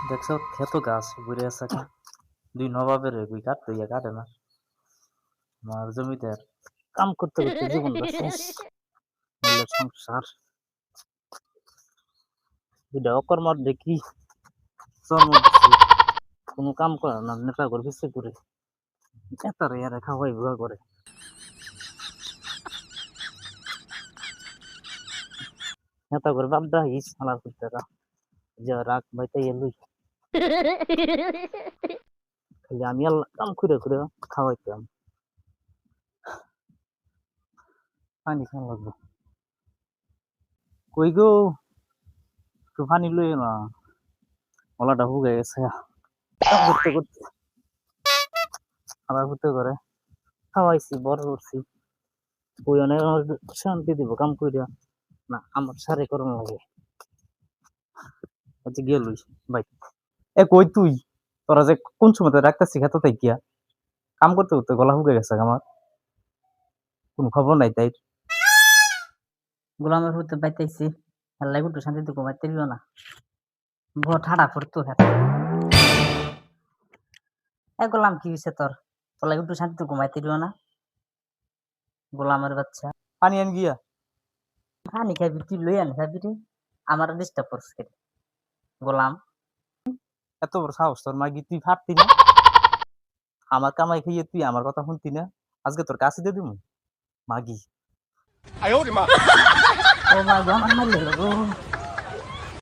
দেখছো ক্ষেত গাছ ঘুরে আছে কা দুই নবাবের গুই কাটতে ইয়া কাটে না আমার জমিতে আর কাম করতে করতে জীবনটা শেষ হইলো সংসার এটা অকর্মার দেখি জন্ম দিচ্ছে কোনো কাম করে না নেতা করে পিছিয়ে করে নেতারা ইয়ারা খাওয়াই ভুয়া করে নেতা করে বাপদা হিস হালার করতে যে রাগ বাইতে এলুই খালি আমি আল্লাহ কাম করে করে খাওয়াইতাম পানি খান লাগবো কই গো একটু পানি লই না গলাটা শুকাই গেছে কাম করতে করতে হালার করতে করে খাওয়াইছি বড় করছি ওই অনেক আমার শান্তি দিব কাম কইরা না আমার সারে করণ লাগে আচ্ছা গিয়ে লইস ভাই এ কই তুই তোরা যে কোন সময় রাখতেছি খেতে তাই কিয়া কাম করতে করতে গলা শুকে গেছে আমার কোনো খবর নাই তাই গোলামের হইতে বাইতেছি আল্লাহ একটু শান্তিতে ঘুমাইতে দিল না বড় ঠাডা পড়তো এ গোলাম কি হয়েছে তোর তোর একটু শান্তিতে ঘুমাইতে দিল না গোলামের বাচ্চা পানি আন গিয়া পানি খাবি তুই লই আনি খাবি রে আমার ডিস্টার্ব করছিস কেন গোলাম এত বড় সাহস তোর মাগি তুই ফাটতি না আমার কামাই খাইয়ে তুই আমার কথা শুনতি না আজকে তোর কাছে দিয়ে দিমু মাগি ও মা গো আমার মারলে গো